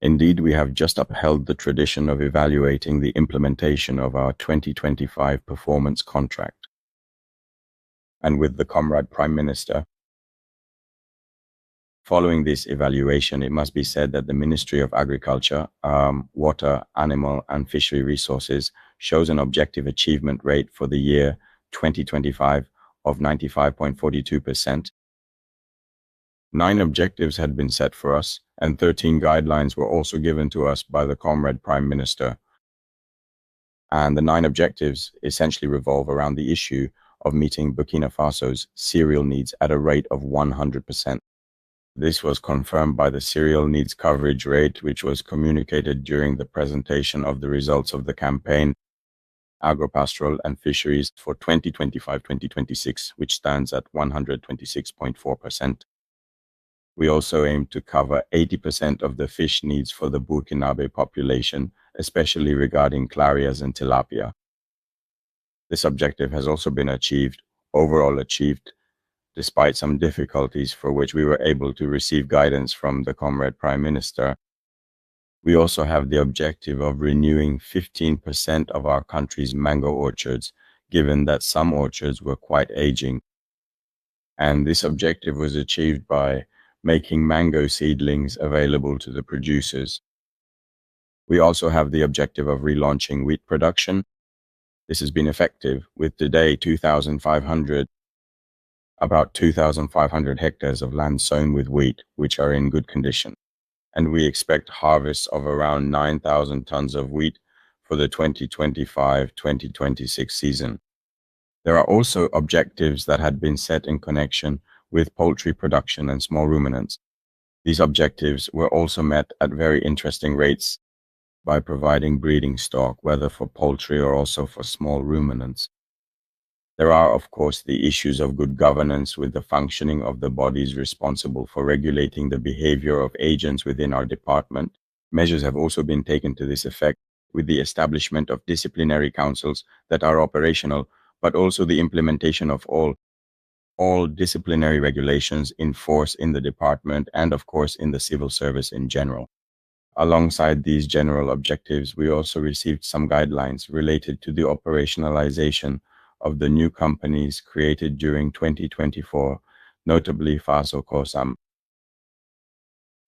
Indeed, we have just upheld the tradition of evaluating the implementation of our 2025 performance contract. And with the Comrade Prime Minister, following this evaluation, it must be said that the Ministry of Agriculture, Water, Animal and Fishery Resources shows an objective achievement rate for the year 2025 of 95.42%. 9 objectives had been set for us, and 13 guidelines were also given to us by the Comrade Prime Minister. And the 9 objectives essentially revolve around the issue of meeting Burkina Faso's cereal needs at a rate of 100%. This was confirmed by the cereal needs coverage rate, which was communicated during the presentation of the results of the campaign Agropastoral and Fisheries for 2025-2026, which stands at 126.4%. We also aim to cover 80% of the fish needs for the Burkinabe population, especially regarding clarias and tilapia. This objective has also been overall achieved, despite some difficulties for which we were able to receive guidance from the Comrade Prime Minister. We also have the objective of renewing 15% of our country's mango orchards, given that some orchards were quite aging. And this objective was achieved by making mango seedlings available to the producers. We also have the objective of relaunching wheat production. This has been effective, with today about 2,500 hectares of land sown with wheat, which are in good condition. And we expect harvests of around 9,000 tons of wheat for the 2025-2026 season. There are also objectives that had been set in connection with poultry production and small ruminants. These objectives were also met at very interesting rates by providing breeding stock, whether for poultry or also for small ruminants. There are, of course, the issues of good governance with the functioning of the bodies responsible for regulating the behavior of agents within our department. Measures have also been taken to this effect with the establishment of disciplinary councils that are operational, but also the implementation of all disciplinary regulations in force in the department and, of course, in the civil service in general. Alongside these general objectives, we also received some guidelines related to the operationalization of the new companies created during 2024, notably Faso Kosam.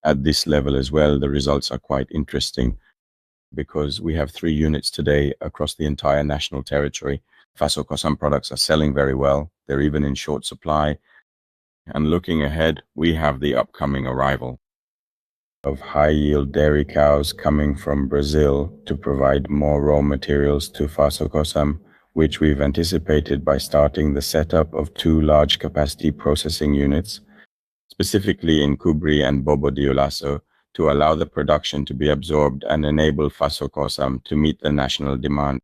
At this level as well, the results are quite interesting because we have 3 units today across the entire national territory. Faso Kosam products are selling very well. They're even in short supply. And looking ahead, we have the upcoming arrival of high-yield dairy cows coming from Brazil to provide more raw materials to Faso Kosam, which we've anticipated by starting the setup of 2 large capacity processing units, specifically in Kubri and Bobo Dioulasso, to allow the production to be absorbed and enable Faso Kosam to meet the national demand.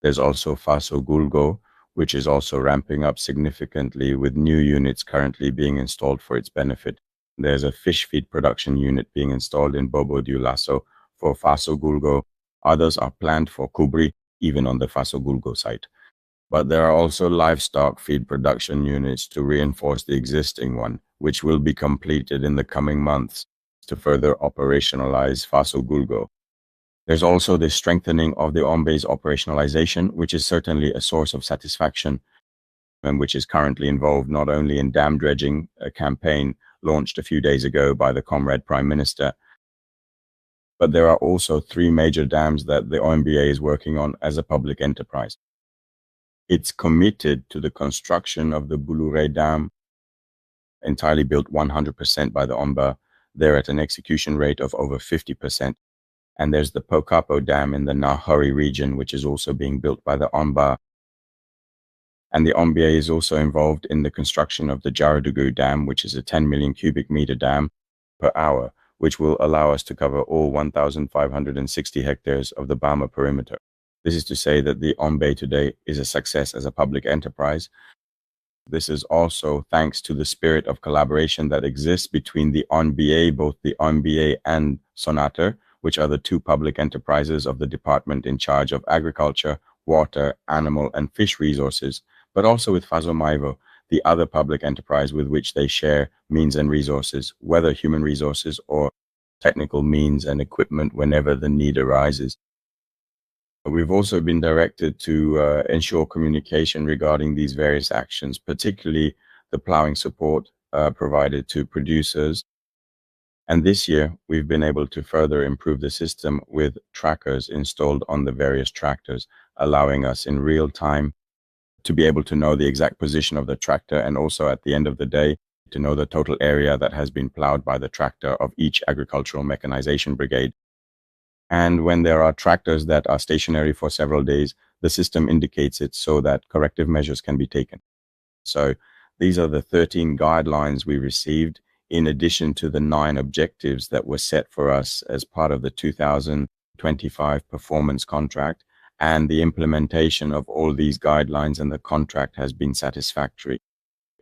There's also Faso Gulgo, which is also ramping up significantly with new units currently being installed for its benefit. There's a fish feed production unit being installed in Bobo Dioulasso for Faso Gulgo. Others are planned for Kubri, even on the Faso Gulgo site. But there are also livestock feed production units to reinforce the existing one, which will be completed in the coming months to further operationalize Faso Gulgo. There's also the strengthening of the Ombe's operationalization, which is certainly a source of satisfaction, and which is currently involved not only in dam dredging, a campaign launched a few days ago by the Comrade Prime Minister, but there are also 3 major dams that the OMBA is working on as a public enterprise. It's committed to the construction of the Boulouret Dam, entirely built 100% by the OMBA. They're at an execution rate of over 50%. And there's the Pokapo Dam in the Nahori region, which is also being built by the OMBA. And the OMBA is also involved in the construction of the Jaradugu Dam, which is a 10 million cubic meter dam per hour, which will allow us to cover all 1,560 hectares of the Bama perimeter. This is to say that the OMBA today is a success as a public enterprise. This is also thanks to the spirit of collaboration that exists between the OMBA, both the OMBA and Sonater, which are the 2 public enterprises of the department in charge of agriculture, water, animal, and fish resources, but also with Faso Maivo, the other public enterprise with which they share means and resources, whether human resources or technical means and equipment whenever the need arises. We've also been directed to ensure communication regarding these various actions, particularly the plowing support provided to producers. And this year, we've been able to further improve the system with trackers installed on the various tractors, allowing us in real time to be able to know the exact position of the tractor, and also at the end of the day, to know the total area that has been plowed by the tractor of each agricultural mechanization brigade. And when there are tractors that are stationary for several days, the system indicates it so that corrective measures can be taken. So these are the 13 guidelines we received, in addition to the 9 objectives that were set for us as part of the 2025 performance contract. And the implementation of all these guidelines and the contract has been satisfactory.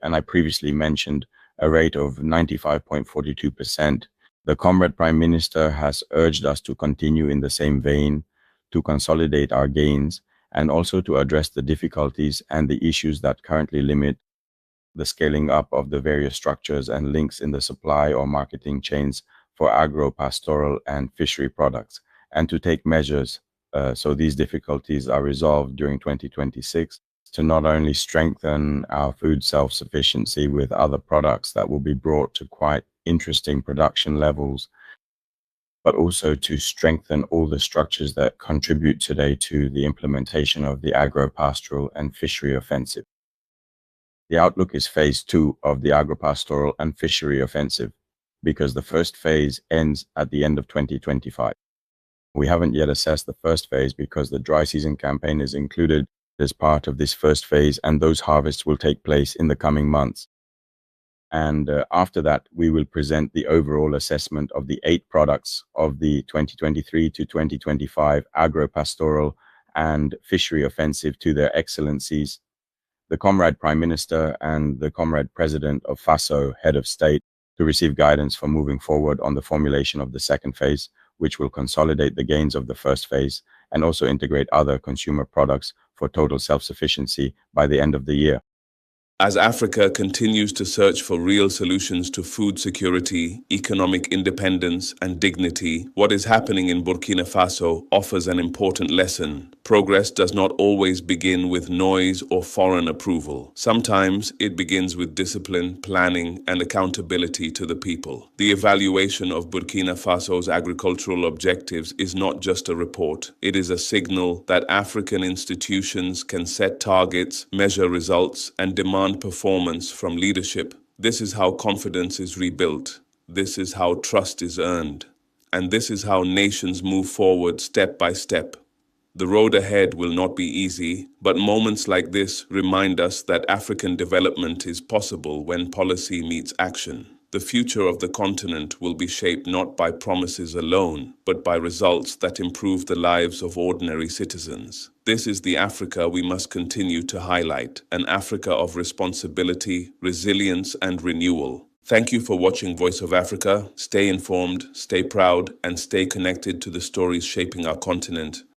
And I previously mentioned a rate of 95.42%. The Comrade Prime Minister has urged us to continue in the same vein, to consolidate our gains, and also to address the difficulties and the issues that currently limit the scaling up of the various structures and links in the supply or marketing chains for agro-pastoral and fishery products, and to take measures so these difficulties are resolved during 2026 to not only strengthen our food self-sufficiency with other products that will be brought to quite interesting production levels, but also to strengthen all the structures that contribute today to the implementation of the agro-pastoral and fishery offensive. The outlook is phase 2 of the agro-pastoral and fishery offensive, because the first phase ends at the end of 2025. We haven't yet assessed the first phase because the dry season campaign is included as part of this first phase, and those harvests will take place in the coming months. And after that, we will present the overall assessment of the 8 products of the 2023 to 2025 agro-pastoral and fishery offensive to their excellencies, the Comrade Prime Minister and the Comrade President of FASO, Head of State, to receive guidance for moving forward on the formulation of the second phase, which will consolidate the gains of the first phase and also integrate other consumer products for total self-sufficiency by the end of the year. As Africa continues to search for real solutions to food security, economic independence, and dignity, what is happening in Burkina Faso offers an important lesson. Progress does not always begin with noise or foreign approval. Sometimes it begins with discipline, planning, and accountability to the people. The evaluation of Burkina Faso's agricultural objectives is not just a report. It is a signal that African institutions can set targets, measure results, and demand performance from leadership. This is how confidence is rebuilt. This is how trust is earned. And this is how nations move forward step by step. The road ahead will not be easy, but moments like this remind us that African development is possible when policy meets action. The future of the continent will be shaped not by promises alone, but by results that improve the lives of ordinary citizens. This is the Africa we must continue to highlight, an Africa of responsibility, resilience, and renewal. Thank you for watching Voice of Africa. Stay informed, stay proud, and stay connected to the stories shaping our continent.